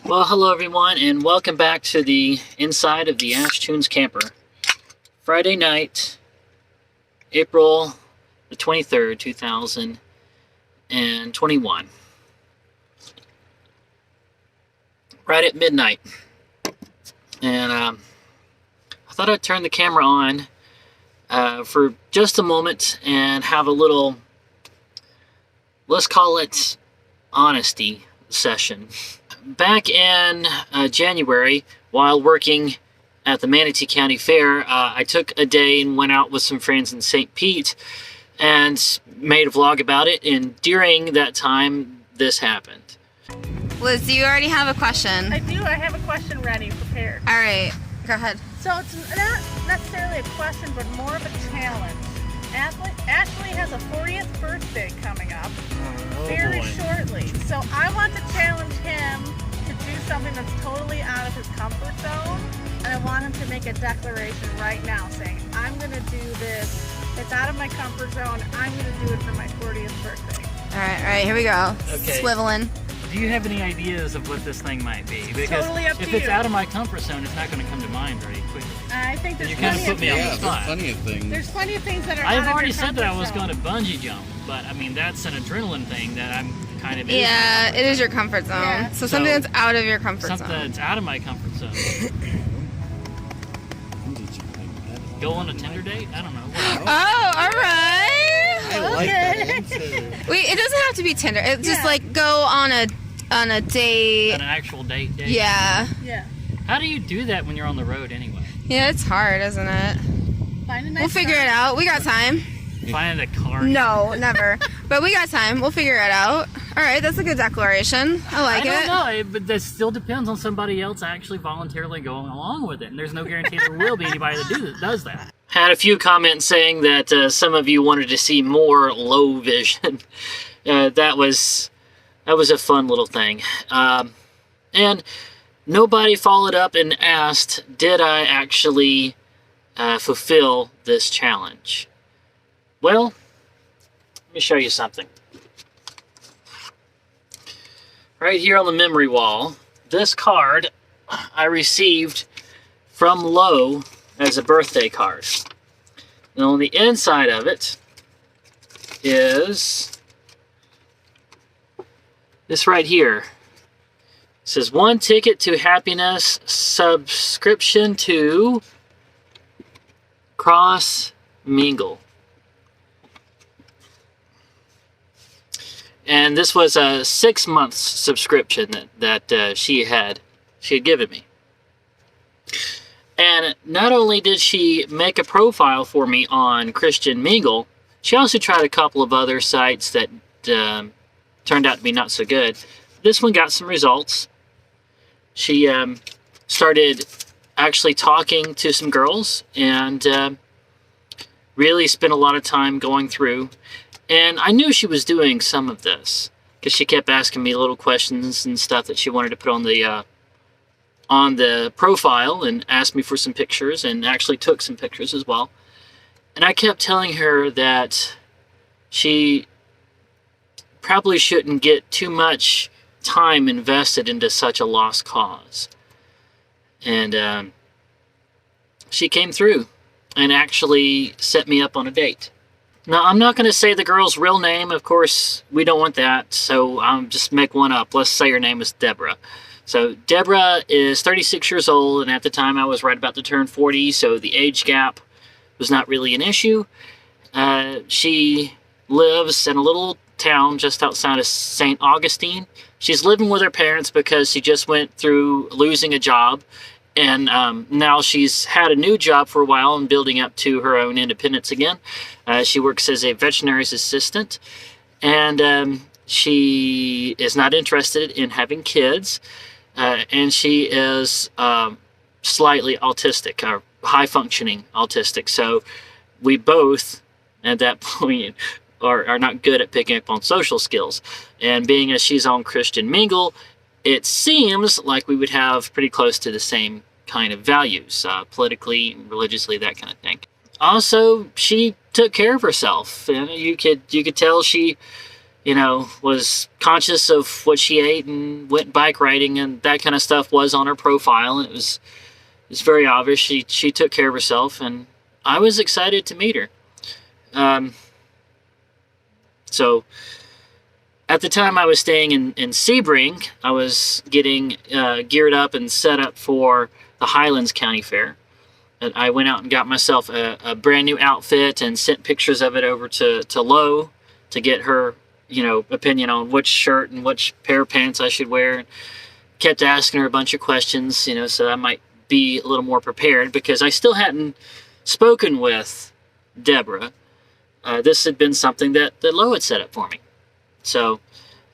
Well, hello everyone, and welcome back to the inside of the Ashtoons camper. Friday night, April the 23rd, 2021. Right at midnight. And I thought I'd turn the camera on for just a moment and have a little, let's call it, honesty session. Back in January, while working at the Manatee County Fair, I took a day and went out with some friends in St. Pete and made a vlog about it, and during that time, this happened. Liz, do you already have a question? I do. I have a question ready, prepared. All right, go ahead. So it's not necessarily a question, but more of a challenge. Ashley has a 40th birthday coming up very shortly. So I want to challenge him to do something that's totally out of his comfort zone. And I want him to make a declaration right now saying, I'm going to do this. It's out of my comfort zone. I'm going to do it for my 40th birthday. All right, here we go. Okay. Swiveling. Do you have any ideas of what this thing might be? Because Totally up if to it's you. out of my comfort zone, it's not going to come to mind very quickly. I think there's You kind of plenty put me on the There's spot. plenty of things. There's plenty of things that are out I've of your already said that I was comfort going to zone. bungee jump, but I mean, that's an adrenaline thing that I'm kind of Yeah, it is your comfort zone. Yeah. So something So, that's out of your comfort something zone. that's out of my comfort zone. Go on a Tinder date? I don't know. Oh, all right. I like that answer. Wait, it doesn't have to be Tinder. It's just Yeah. like go on a date. An actual date. Yeah. Yeah. How do you do that when you're on the road anyway? Yeah, it's hard, isn't it? Find a nice We'll figure car. it out. We got time. Finding a car. No, never. But we got time. We'll figure it out. All right, that's a good declaration. I like I it. don't know, but that still depends on somebody else actually voluntarily going along with it, and there's no guarantee there will be anybody that does that. Had a few comments saying that some of you wanted to see more low vision. That was a fun little thing, and nobody followed up and asked, did I actually fulfill this challenge? Well, let me show you something. Right here on the memory wall, this card I received from Lowe as a birthday card. And on the inside of it is this right here. It says 1 ticket to happiness, subscription to Cross Mingle. And this was a 6-month subscription that she had given me. And not only did she make a profile for me on Christian Mingle, she also tried a couple of other sites that turned out to be not so good. This one got some results. She started actually talking to some girls and really spent a lot of time going through. And I knew she was doing some of this because she kept asking me little questions and stuff that she wanted to put on the profile, and asked me for some pictures, and actually took some pictures as well. And I kept telling her that she probably shouldn't get too much time invested into such a lost cause. And she came through and actually set me up on a date. Now, I'm not going to say the girl's real name. Of course, we don't want that, so I'll just make one up. Let's say her name is Deborah. So Deborah is 36 years old, and at the time I was right about to turn 40, so the age gap was not really an issue. She lives in a little town just outside of St. Augustine. She's living with her parents because she just went through losing a job, and now she's had a new job for a while and building up to her own independence again. She works as a veterinary's assistant, and she is not interested in having kids, and she is slightly autistic, or high-functioning autistic. So we both, at that point, are not good at picking up on social skills. And being as she's on Christian Mingle, it seems like we would have pretty close to the same kind of values, politically, religiously, that kind of thing. Also, she took care of herself. And you could tell she, was conscious of what she ate and went bike riding, and that kind of stuff was on her profile, and it was very obvious she took care of herself, and I was excited to meet her. So at the time I was staying in Sebring, I was getting geared up and set up for the Highlands County Fair. And I went out and got myself a brand new outfit and sent pictures of it over to Lo to get her, opinion on which shirt and which pair of pants I should wear. And kept asking her a bunch of questions, so I might be a little more prepared, because I still hadn't spoken with Deborah. This had been something that Lo had set up for me. So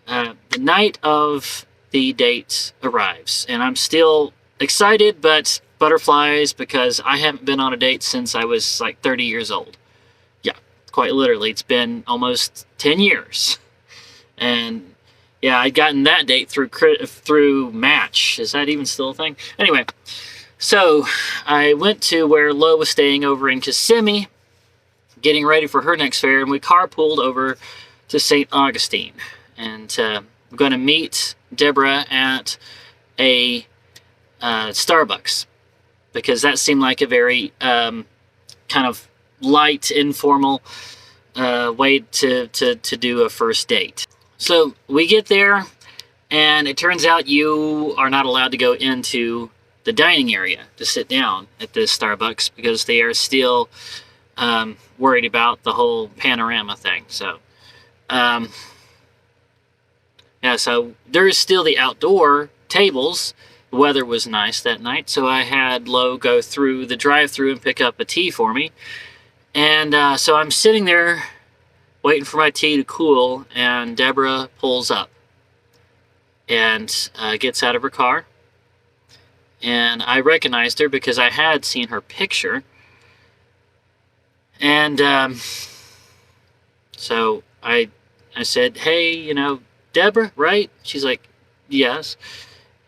the night of the date arrives, and I'm still excited, but butterflies, because I haven't been on a date since I was like 30 years old. Yeah, quite literally. It's been almost 10 years. And yeah, I'd gotten that date through Match. Is that even still a thing? Anyway, so I went to where Lo was staying over in Kissimmee, getting ready for her next fair, and we carpooled over to St. Augustine. And we're going to meet Deborah at a Starbucks, because that seemed like a very kind of light, informal way to do a first date. So we get there, and it turns out you are not allowed to go into the dining area to sit down at this Starbucks, because they are still worried about the whole panorama thing. So yeah, so there is still the outdoor tables. The weather was nice that night, so I had Lo go through the drive-thru and pick up a tea for me. And so I'm sitting there waiting for my tea to cool, and Deborah pulls up and gets out of her car. And I recognized her because I had seen her picture. And so I said, "Hey, Deborah, right?" She's like, "Yes."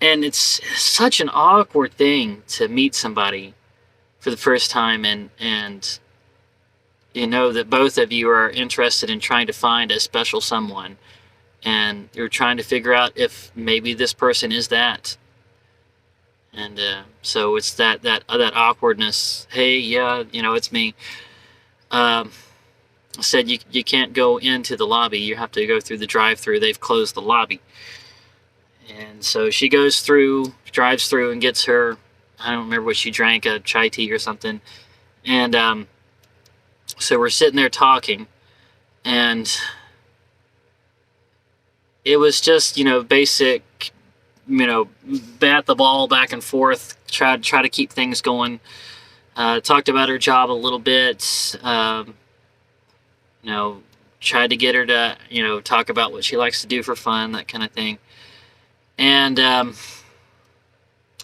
And it's such an awkward thing to meet somebody for the first time, and that both of you are interested in trying to find a special someone, and you're trying to figure out if maybe this person is that. And so it's that awkwardness. "Hey, yeah, it's me." I said, you can't go into the lobby. You have to go through the drive-thru. They've closed the lobby. And so she drives through and gets her, I don't remember what she drank, a chai tea or something. And so we're sitting there talking, and it was just, basic, bat the ball back and forth, try to keep things going. Talked about her job a little bit, tried to get her to, talk about what she likes to do for fun, that kind of thing. And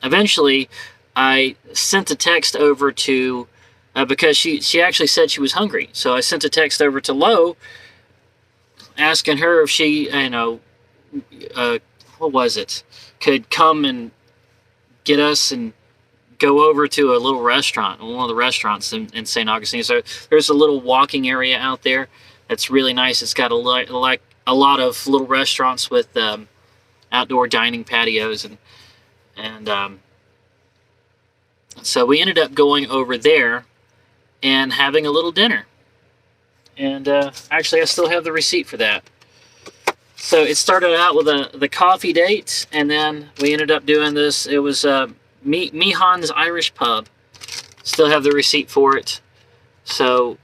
eventually I sent a text over to, because she actually said she was hungry. So I sent a text over to Lo asking her if she, what was it, could come and get us and go over to a little restaurant, one of the restaurants in St. Augustine. So there's a little walking area out there that's really nice. It's got a lot of little restaurants with outdoor dining patios, and so we ended up going over there and having a little dinner. And actually, I still have the receipt for that. So it started out with the coffee date, and then we ended up doing this. It was Mihan's Irish Pub. Still have the receipt for it. So,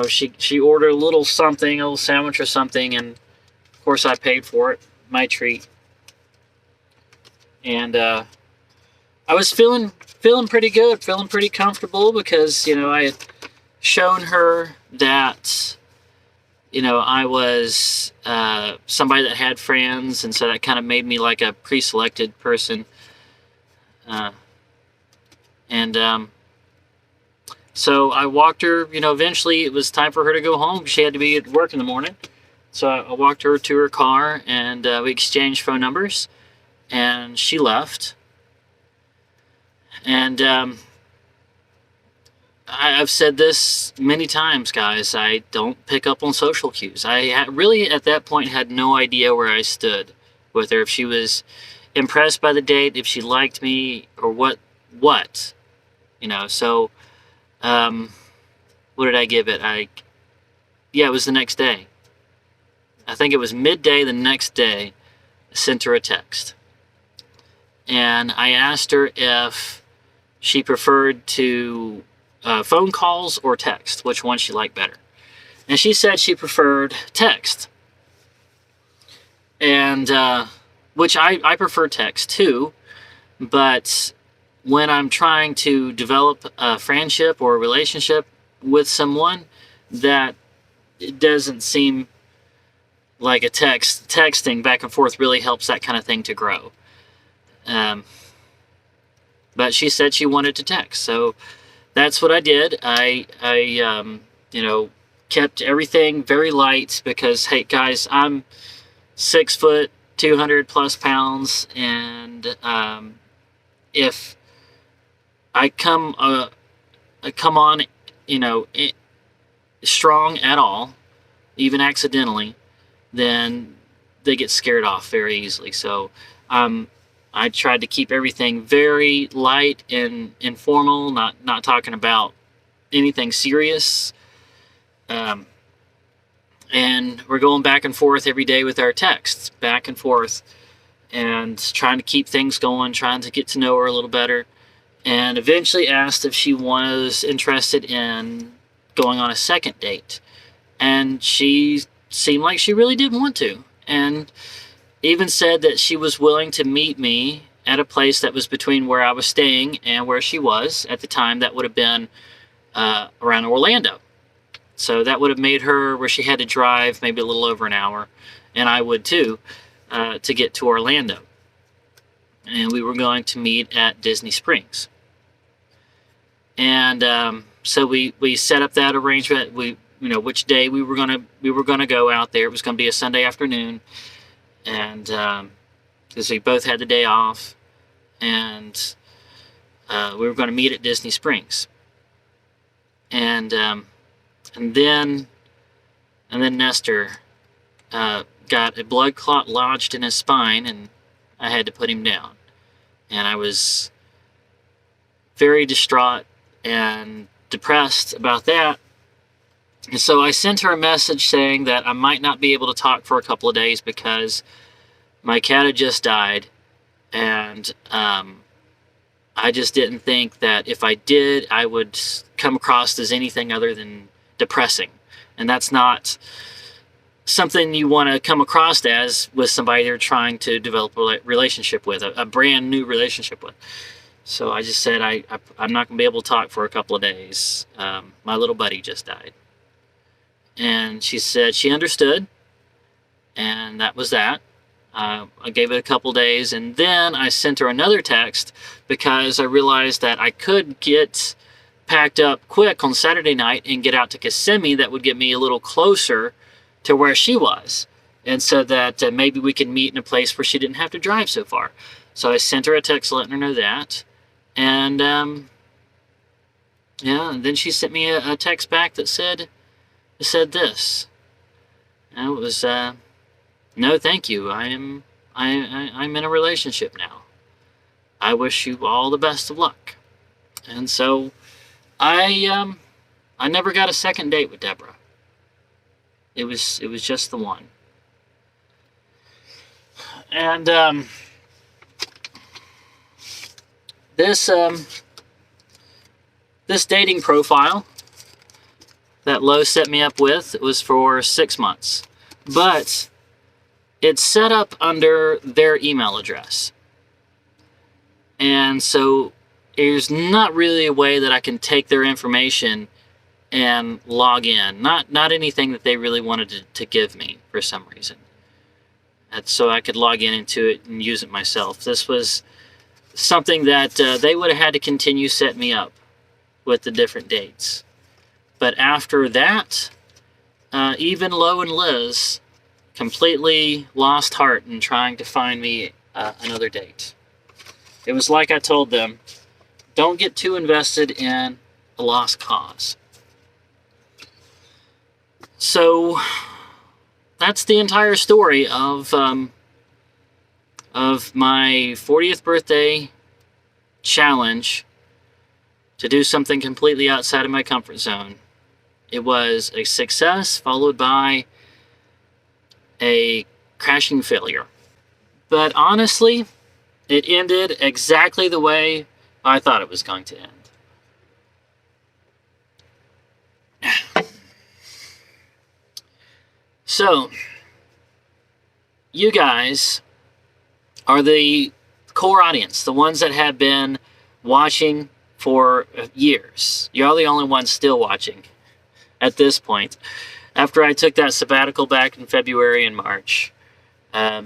she ordered a little something, a little sandwich or something, and of course I paid for it. My treat. And I was feeling pretty good, feeling pretty comfortable, because I had shown her that I was somebody that had friends, and so that kind of made me like a pre-selected person. So I walked her, eventually it was time for her to go home. She had to be at work in the morning. So I walked her to her car, and we exchanged phone numbers, and she left. And I've said this many times, guys. I don't pick up on social cues. Really, at that point, had no idea where I stood with her. If she was impressed by the date, if she liked me, or what. So, what did I give it? Yeah, it was the next day. I think it was midday the next day. I sent her a text. And I asked her if she preferred to phone calls or text, which one she liked better. And she said she preferred text. And, which I prefer text too, but when I'm trying to develop a friendship or a relationship with someone, that it doesn't seem like a texting back and forth really helps that kind of thing to grow. But she said she wanted to text, so that's what I did. I kept everything very light because, hey, guys, I'm 6 foot, 200 plus pounds, and if I come on, strong at all, even accidentally, then they get scared off very easily. So I tried to keep everything very light and informal, not talking about anything serious. And we're going back and forth every day with our texts, back and forth, and trying to keep things going, trying to get to know her a little better. And eventually asked if she was interested in going on a second date. And she seemed like she really did want to. And even said that she was willing to meet me at a place that was between where I was staying and where she was at the time. That would have been around Orlando. So that would have made her where she had to drive maybe a little over an hour. And I would too, to get to Orlando. And we were going to meet at Disney Springs. And so we set up that arrangement. Which day we were gonna go out there. It was gonna be a Sunday afternoon, and because we both had the day off, and we were gonna meet at Disney Springs. And then Nestor got a blood clot lodged in his spine, and I had to put him down. And I was very distraught and depressed about that. And so I sent her a message saying that I might not be able to talk for a couple of days because my cat had just died. And I just didn't think that if I did, I would come across as anything other than depressing. And that's not something you want to come across as with somebody you're trying to develop a relationship with, a brand new relationship with. So I just said I'm not going to be able to talk for a couple of days. My little buddy just died. And she said she understood, and that was that. I gave it a couple days, and then I sent her another text because I realized that I could get packed up quick on Saturday night and get out to Kissimmee. That would get me a little closer to where she was, and so that maybe we could meet in a place where she didn't have to drive so far. So I sent her a text letting her know that, and and then she sent me a text back that said this. And it was, no, thank you. I'm in a relationship now. I wish you all the best of luck. And so I never got a second date with Deborah. It was just the one. And this dating profile that Lowe set me up with, it was for 6 months. But it's set up under their email address. And so there's not really a way that I can take their information and log in. Not anything that they really wanted to give me for some reason. And so I could log into it and use it myself. This was something that they would have had to continue setting me up with the different dates. But after that, even Lowe and Liz completely lost heart in trying to find me another date. It was like I told them, don't get too invested in a lost cause. So that's the entire story of my 40th birthday challenge to do something completely outside of my comfort zone. It was a success followed by a crashing failure. But honestly, it ended exactly the way I thought it was going to end. So, you guys are the core audience, the ones that have been watching for years. You're the only ones still watching at this point. After I took that sabbatical back in February and March, yeah,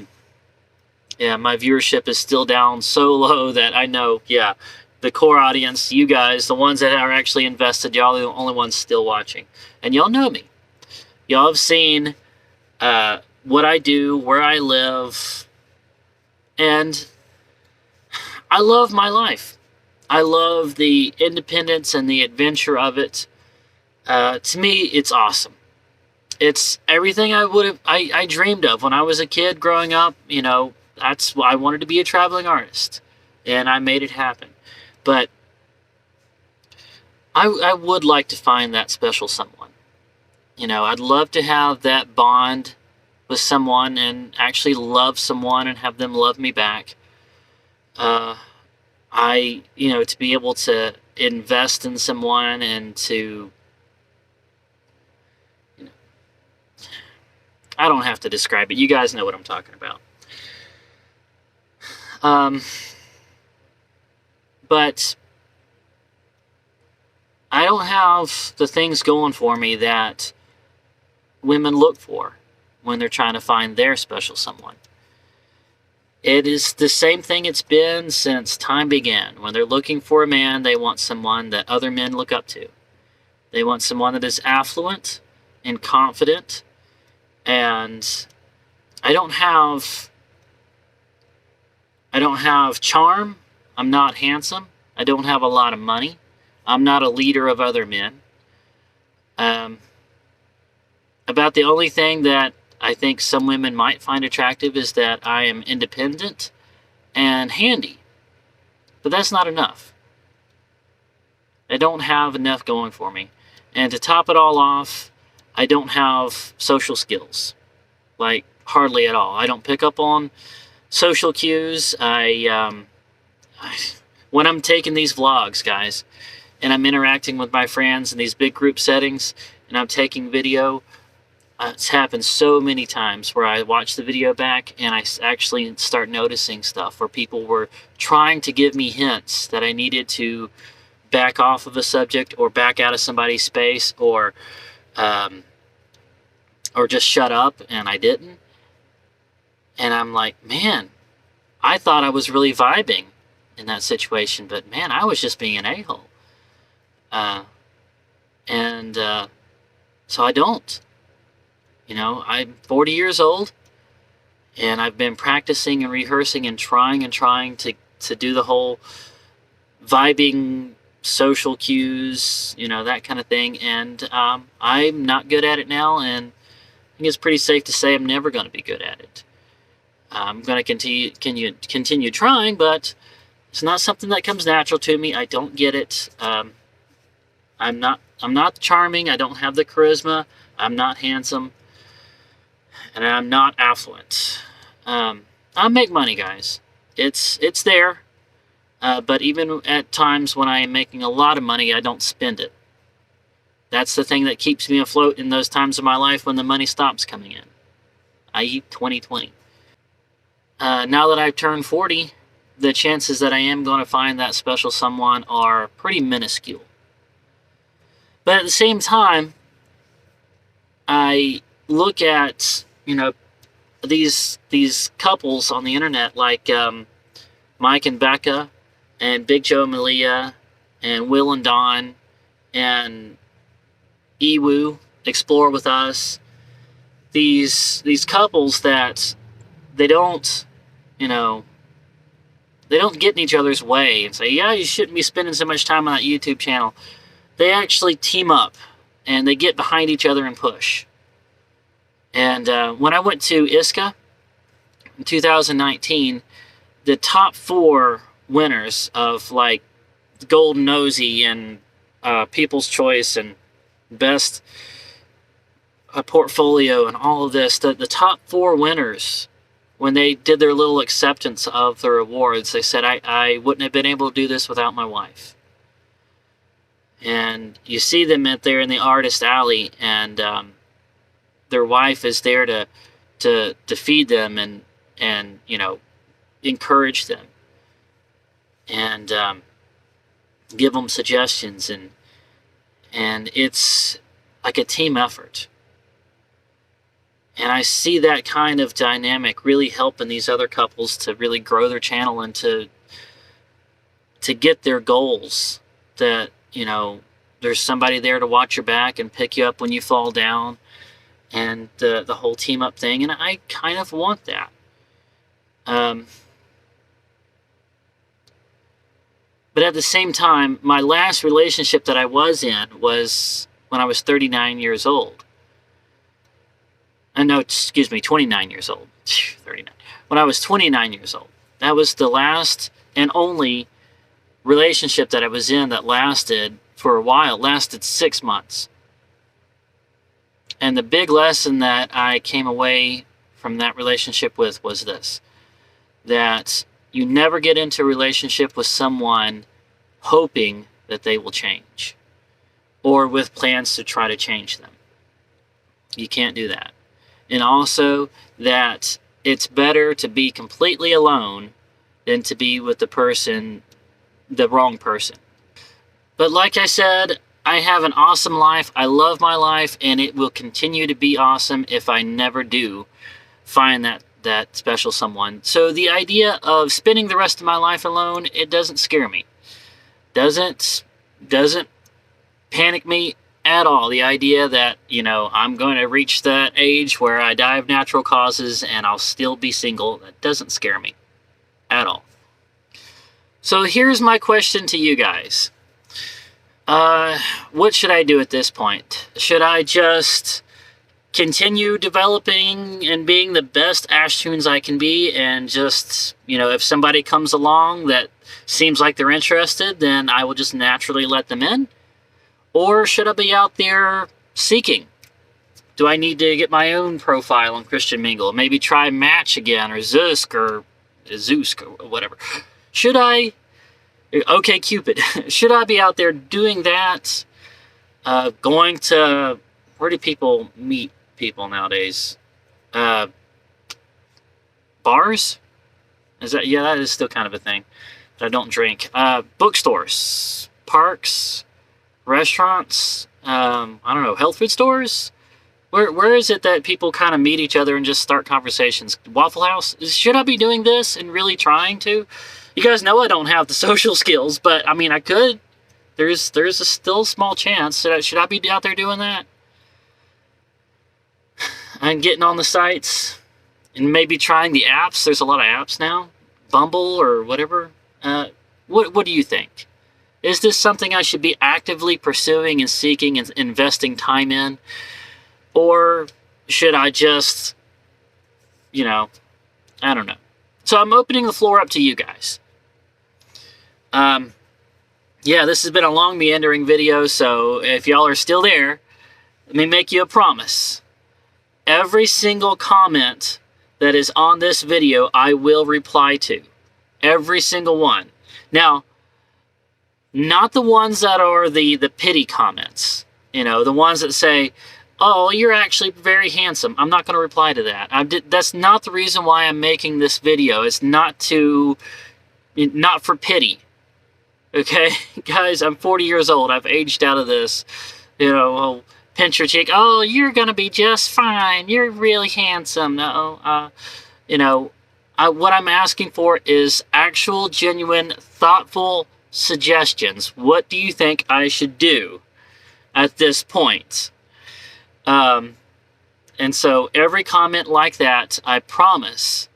my viewership is still down so low that I know, yeah, the core audience, you guys, the ones that are actually invested, y'all are the only ones still watching. And y'all know me. Y'all have seen what I do, where I live, and I love my life. I love the independence and the adventure of it. To me, it's awesome. It's everything I dreamed of when I was a kid growing up. You know, that's why I wanted to be a traveling artist, and I made it happen. But I would like to find that special someone. You know, I'd love to have that bond with someone and actually love someone and have them love me back. To be able to invest in someone and to, I don't have to describe it. You guys know what I'm talking about. But I don't have the things going for me that women look for when they're trying to find their special someone. It is the same thing it's been since time began. When they're looking for a man, they want someone that other men look up to. They want someone that is affluent and confident. And I don't have charm. I'm not handsome. I don't have a lot of money. I'm not a leader of other men. About the only thing that I think some women might find attractive is that I am independent and handy. But that's not enough. I don't have enough going for me. And to top it all off, I don't have social skills. Like, hardly at all. I don't pick up on social cues. When I'm taking these vlogs, guys, and I'm interacting with my friends in these big group settings, and I'm taking video, it's happened so many times where I watch the video back and I actually start noticing stuff where people were trying to give me hints that I needed to back off of a subject or back out of somebody's space or just shut up, and I didn't. And I'm like, man, I thought I was really vibing in that situation, but man, I was just being an a-hole. So I don't. You know, I'm 40 years old, and I've been practicing and rehearsing and trying to do the whole vibing, social cues, that kind of thing, and I'm not good at it now, and I think it's pretty safe to say I'm never going to be good at it. I'm going to continue trying, but it's not something that comes natural to me. I don't get it. I'm not charming. I don't have the charisma. I'm not handsome. And I'm not affluent. I make money, guys. It's there. But even at times when I am making a lot of money, I don't spend it. That's the thing that keeps me afloat in those times of my life when the money stops coming in, i.e. 2020. Now that I've turned 40, the chances that I am going to find that special someone are pretty minuscule. But at the same time, I look at, these couples on the internet like Mike and Becca and Big Joe and Malia and Will and Dawn and Ewu, Explore With Us. These couples that they don't get in each other's way and say, yeah, you shouldn't be spending so much time on that YouTube channel. they actually team up and they get behind each other and push. And when I went to ISCA in 2019, the top 4 winners of like Golden Nosy and People's Choice and Best Portfolio and all of this, the top 4 winners, when they did their little acceptance of their awards, they said, I wouldn't have been able to do this without my wife. And you see them there in the artist alley, and their wife is there to feed them and you know, encourage them and give them suggestions, and it's like a team effort. And I see that kind of dynamic really helping these other couples to really grow their channel and to get their goals. That, you know, there's somebody there to watch your back and pick you up when you fall down, and the whole team up thing. And I kind of want that. But at the same time, my last relationship that I was in was when I was 39 years old. No, excuse me, 29 years old. 39. When I was 29 years old. That was the last and only relationship that I was in that lasted for a while. Lasted 6 months. And the big lesson that I came away from that relationship with was this. That you never get into a relationship with someone hoping that they will change, or with plans to try to change them. You can't do that. And also that it's better to be completely alone than to be with the wrong person. But like I said, I have an awesome life. I love my life, and it will continue to be awesome if I never do find that special someone. So the idea of spending the rest of my life alone, it doesn't scare me. Doesn't panic me at all. The idea that, you know, I'm going to reach that age where I die of natural causes and I'll still be single, that doesn't scare me at all. So here's my question to you guys. What should I do at this point? Should I just continue developing and being the best Ashtoons I can be, and just, you know, if somebody comes along that seems like they're interested, then I will just naturally let them in? Or should I be out there seeking? Do I need to get my own profile on Christian Mingle? Maybe try Match again, or Zeusk, or whatever. Should I... Okay, Cupid. Should I be out there doing that? Going to... Where do people meet people nowadays? Bars? Yeah, that is still kind of a thing. But I don't drink. Bookstores. Parks. Restaurants. I don't know. Health food stores? Where is it that people kind of meet each other and just start conversations? Waffle House? Should I be doing this and really trying to? You guys know I don't have the social skills, but I mean, I could. There's a still small chance. Should I be out there doing that? And getting on the sites and maybe trying the apps. There's a lot of apps now. Bumble or whatever. What do you think? Is this something I should be actively pursuing and seeking and investing time in? Or should I just, you know, I don't know. So I'm opening the floor up to you guys. Yeah, this has been a long meandering video, so if y'all are still there, let me make you a promise. Every single comment that is on this video, I will reply to. Every single one. Now, not the ones that are the pity comments. You know, the ones that say, oh, you're actually very handsome. I'm not going to reply to that. That's not the reason why I'm making this video. It's not for pity. Okay? Guys, I'm 40 years old. I've aged out of this. You know, oh, pinch your cheek. Oh, you're going to be just fine. You're really handsome. No, you know, what I'm asking for is actual, genuine, thoughtful suggestions. What do you think I should do at this point? And so every comment like that, I promise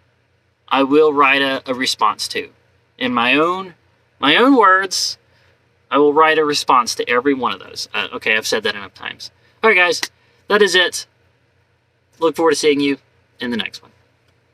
I will write a response to in my own words, I will write a response to every one of those. Okay, I've said that enough times. All right, guys, that is it. Look forward to seeing you in the next one.